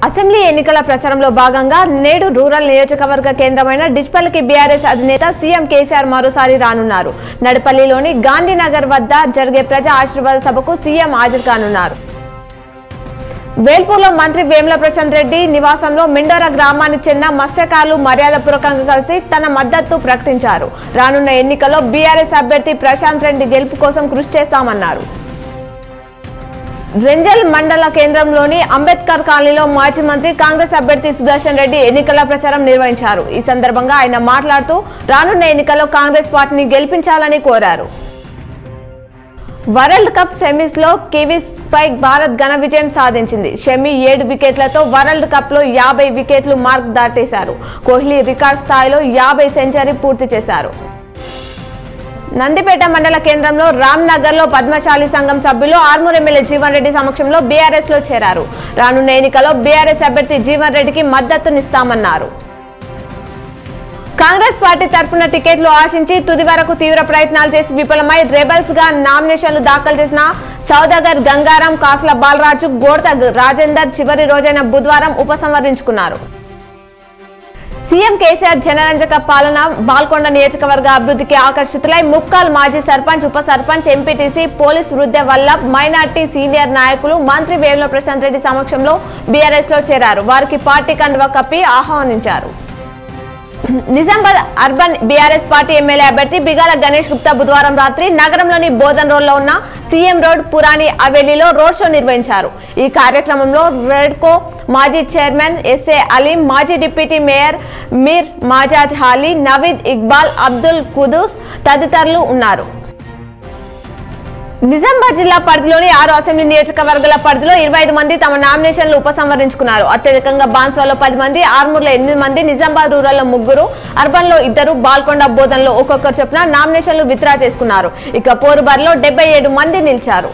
Assembly ఎన్నికల ప్రచారంలో భాగంగా నేడు రూరల్ నియోజకవర్గ కేంద్రమైన డిచ్పల్లికి బీఆర్ఎస్ అధినేత సీఎం కేసీఆర్ మరోసారి రానున్నారు. నడపల్లిలోని గాంధీనగర్ వద్ద జరిగే ప్రజా ఆశీర్వాద సభకు సీఎం హాజరు కానున్నారు. వేల్పూర్లో మంత్రి వేముల ప్రశాంత్ రెడ్డి నివాసంలో మెండోరా గ్రామానికి చెందిన మత్స్యకారులు మర్యాదపూర్వకంగా కలిసి తన మద్దతు ప్రకటించారు. రానున్న ఎన్నికల్లో బీఆర్ఎస్ అభ్యర్థి ప్రశాంత్ రెడ్డి గెలుపు కోసం కృషి చేస్తామన్నారు. రెంజల్ మండల కేంద్రంలోని అంబేద్కర్ కాలనీలో మాజీ మంత్రి కాంగ్రెస్ అభ్యర్థి సుదర్శన్ రెడ్డి ఎన్నికల ప్రచారం నిర్వహించారు. ఈ సందర్భంగా ఆయన మాట్లాడుతూ రానున్న ఎన్నికల్లో కాంగ్రెస్ పార్టీని గెలిపించాలని కోరారు. వరల్డ్ కప్ సెమీస్ లో కివీస్ పై భారత్ ఘన విజయం సాధించింది. షమి 7 వికెట్లతో వరల్డ్ కప్ లో 50 వికెట్లు మార్క్ దాటేశారు. కోహ్లీ రికార్డ్ స్థాయిలో 50 సెంచరీ పూర్తి చేశారు. నందిపేట మండల కేంద్రంలో రామ్ నగర్ లో పద్మశాలి సంఘం సభ్యులు ఆర్మూర్ ఎమ్మెల్యే జీవన్ రెడ్డి సమక్షంలో బీఆర్ఎస్ లో చేరారు. రానున్న ఎన్నికల్లో బీఆర్ఎస్ అభ్యర్థి జీవన్ రెడ్డికి మద్దతునిస్తామన్నారు. కాంగ్రెస్ పార్టీ తరఫున టికెట్లు ఆశించి తుది వరకు తీవ్ర ప్రయత్నాలు చేసి విఫలమై రెబల్స్ గా నామినేషన్లు దాఖలు చేసిన సౌదాగర్ గంగారాం, కాసుల బాలరాజు, గోడత రాజేందర్ చివరి రోజైన బుధవారం ఉపసంహరించుకున్నారు. సీఎం కేసీఆర్ జనరంజక పాలన బాల్కొండ నియోజకవర్గ అభివృద్ధికి ఆకర్షితులై ముక్కాల్ మాజీ సర్పంచ్, ఉప సర్పంచ్, ఎంపీటీసీ, పోలీస్ వృద్ధ వల్లభ్, మైనార్టీ సీనియర్ నాయకులు మంత్రి వేముల ప్రశాంత్ రెడ్డి సమక్షంలో బీఆర్ఎస్ లో చేరారు. వారికి పార్టీ కండువా కప్పి ఆహ్వానించారు. Nizamabad urban BRS party MLA అభ్యర్థి బిగాల గణేష్ గుప్తా బుధవారం రాత్రి నగరంలోని బోధన్ రోడ్ లో ఉన్న సీఎం రోడ్ పురాణి హవేలీలో రోడ్ షో నిర్వహించారు. ఈ కార్యక్రమంలో రెడ్కో మాజీ చైర్మన్ ఎస్ఏ అలీం, మాజీ డిప్యూటీ మేయర్ మీర్ మాజాజ్ హాలీ, నవీద్ ఇక్బాల్, అబ్దుల్ కుదూస్ తదితరులు ఉన్నారు. నిజామాబాద్ జిల్లా పరిధిలోని 6 అసెంబ్లీ నియోజకవర్గాల పరిధిలో 25 మంది తమ నామినేషన్లు ఉపసంహరించుకున్నారు. అత్యధికంగా బాన్స్వాలో 10 మంది, ఆర్మూర్లో 8 మంది, నిజామాబాద్ రూరల్ లో 3, అర్బన్ లో 2, బాల్కొండ, బోధన్ లో ఒక్కొక్కరు చొప్పున నామినేషన్లు విత్డ్రా చేసుకున్నారు. ఇక పోరుబార్లో 77 మంది నిలిచారు.